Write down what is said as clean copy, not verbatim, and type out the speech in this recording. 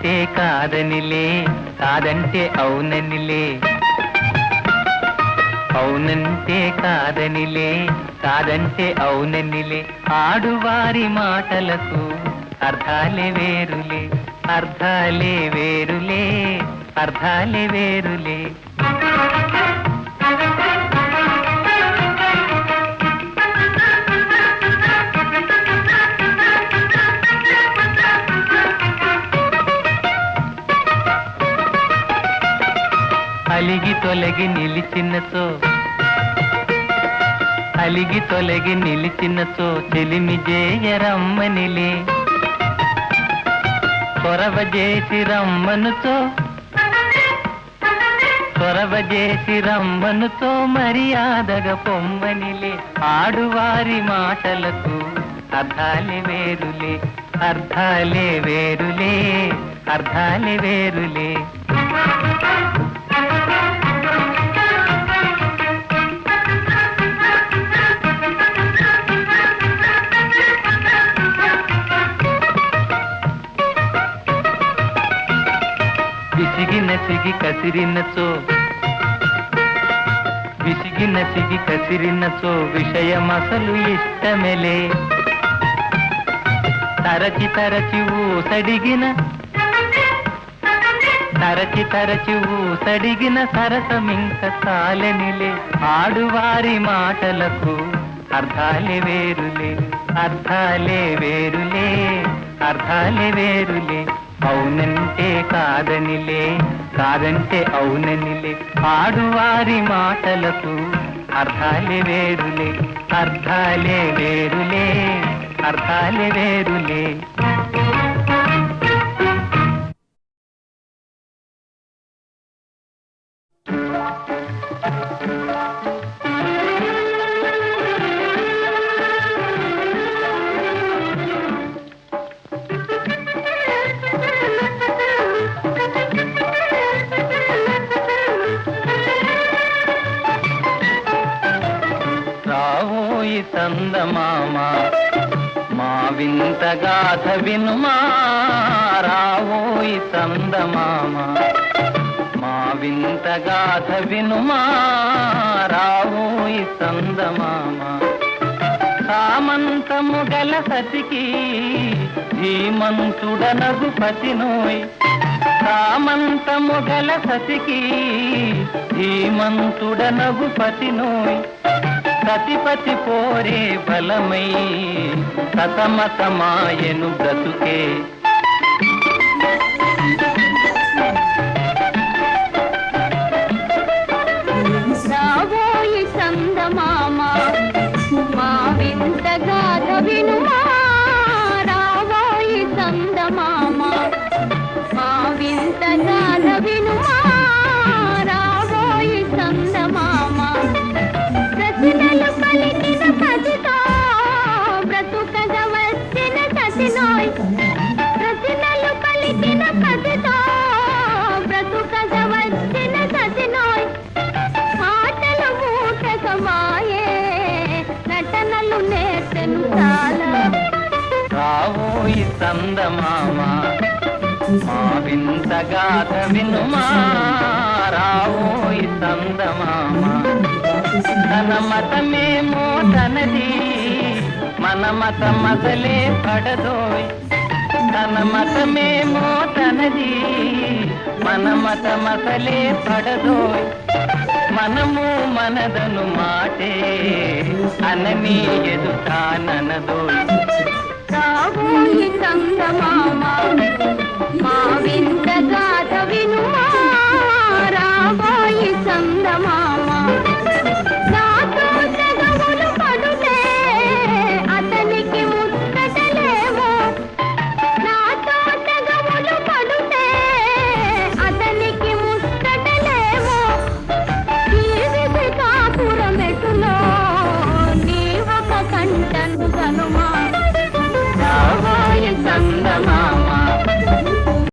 అవునంటే కాదనిలే, కాదంటే అవుననిలే. అవునంటే కాదనిలే, కాదంటే అవుననిలే. ఆడువారి మాటలకు అర్థాలే వేరులే, అర్థాలే వేరులే, అర్థాలే వేరులే. అలిగి తొలగి నిలిచినతో, అలిగి తొలగి నిలిచినతో చెలిమి జేయరమ్మనిలే. కొరవ చేసి రమ్మనుతో, కొరవ చేసి రమ్మనుతో మర్యాదగా పొమ్మనిలే. ఆడువారి మాటలకు అర్థాలే వేరులే, అర్థాలే వేరులే, అర్థాలే వేరులే. విసిగి నసిగి కసిరినచో, విసిగి నసిగి కసిరినచో విషయమసలు ఇష్టమెలే. తరచి తరచి ఊసడిగిన, తరచి తరచి ఊసడిగిన సరసమింక చాలనిలే. ఆడువారి మాటలకు అర్థాలే వేరులే, అర్థాలే వేరులే, అర్థాలే వేరులే. అవునంటే కాదనిలే, కాదంటే అవుననిలే. ఆడువారి మాటలకు అర్థాలే వేరులే, అర్థాలే వేరులే, అర్థాలే వేరులే. రావోయి చందమామ మా వింత గాథ వినుమా, రావోయి చందమామ మా వింత గాథ వినుమా, రావోయి చందమామ. సామంతము గల సతికి ధీమంతుడనగు పతినోయ్, సామంతము గల సతికి ధీమంతుడనగు పతినోయ్. సతిపతి పోరే బలమై సతమతమాయను బ్రతుకే. రావోయి చందమామ మా వింత గాథ వినుమా, రావోయి చందమామ మా వింత గాథ వినుమా, రావోయి చందమామ. ప్రశ్నలు పలికిన పతితో బ్రతుకగా వచ్చిన సతినోయ్, ప్రశ్నలు పలికిన పతితో బ్రతుకగా వచ్చిన సతినోయ్. మాటలు మూటకమాయే నటనలు నేర్చెను చాలా. రావోయి చందమామ మా వింత గాథ వినుమా, రావోయి చందమామ. తన మతమేమో తనది, మన మతమసలే పడదోయ్. తన మతమేమో తనది, మన మతమసలే పడదోయ్. మనము మనదను మాటే అనని ఎదుటాననదోయ్.